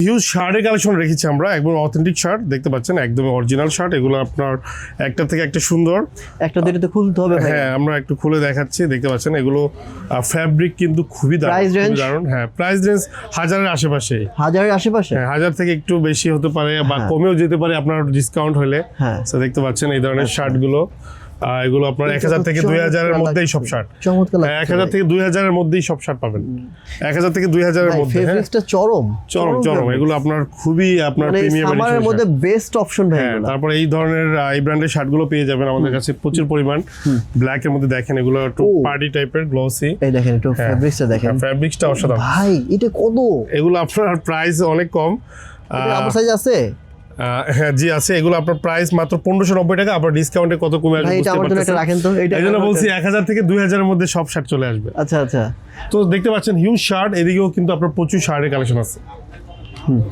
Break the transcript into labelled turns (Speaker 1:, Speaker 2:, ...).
Speaker 1: Huge শার্টের collection রেখেছি আমরা, একদম অথেন্টিক শার্ট দেখতে পাচ্ছেন, একদম অরিজিনাল শার্ট। এগুলো আপনার একটা থেকে একটা সুন্দর,
Speaker 2: একটা দুটো তো খুলতে হবে ভাই।
Speaker 1: হ্যাঁ আমরা একটু খুলে দেখাচ্ছি, দেখতে পাচ্ছেন এগুলো ফ্যাব্রিক কিন্তু খুবই
Speaker 2: Price range?
Speaker 1: দারুণ। হ্যাঁ প্রাইস রেঞ্জ 1000-এর আশেপাশে,
Speaker 2: 1000-এর আশেপাশে।
Speaker 1: হ্যাঁ 1000 থেকে একটু বেশি হতে পারে বা
Speaker 2: হ্যাঁ।
Speaker 1: কমেও যেতে পারে আপনার ডিসকাউন্ট হলে।
Speaker 2: হ্যাঁ
Speaker 1: তো দেখতে পাচ্ছেন এই ধরনের শার্টগুলো, এগুলো আপনার 1000 থেকে 2000-এর মধ্যেই সব শার্ট।
Speaker 2: চমৎকার লাগছে।
Speaker 1: 1000 থেকে 2000-এর মধ্যেই সব শার্ট পাবেন, 1000 থেকে 2000-এর মধ্যে। হ্যাঁ
Speaker 2: ফেব্রিক্সটা চরম
Speaker 1: চরম, এগুলো আপনার খুবই আপনার
Speaker 2: মানে
Speaker 1: প্রিমিয়াম
Speaker 2: সামারের মধ্যে বেস্ট অপশন ভাই
Speaker 1: হ্যাঁ।
Speaker 2: এগুলো।
Speaker 1: তারপর এই ধরনের এই ব্র্যান্ডের শার্টগুলো পেয়ে যাবেন আমাদের কাছে প্রচুর পরিমাণ। ব্ল্যাক এর মধ্যে দেখেন, এগুলো একটু
Speaker 2: ও।
Speaker 1: পার্টি টাইপের গ্লসি।
Speaker 2: এই দেখেন একটু
Speaker 1: হ্যাঁ।
Speaker 2: ফেব্রিক্সটা দেখেন
Speaker 1: ফ্যাব্রিক্সটা অসাধারণ
Speaker 2: ভাই, এটা কত?
Speaker 1: এগুলো আপনার প্রাইস অনেক কম।
Speaker 2: এটা আমার সাইজ আছে
Speaker 1: হ্যাঁ জি আছে। এগুলো আপনার প্রাইস মাত্র 1590 টাকা, আপনার ডিসকাউন্টে কত কমে আসবে
Speaker 2: ভাই, এটা
Speaker 1: বুঝতে
Speaker 2: আমার জন্য একটা
Speaker 1: পারতেছেন।
Speaker 2: রাখেন তো। এটা
Speaker 1: এই জন্য বলছি 1000 থেকে 2000-এর মধ্যে সব শার্ট চলে আসবে।
Speaker 2: আচ্ছা আচ্ছা।
Speaker 1: তো দেখতে পাচ্ছেন হিউজ শার্ট, এদিকেও কিন্তু আপনার প্রচুর শার্টের কালেকশন আছে।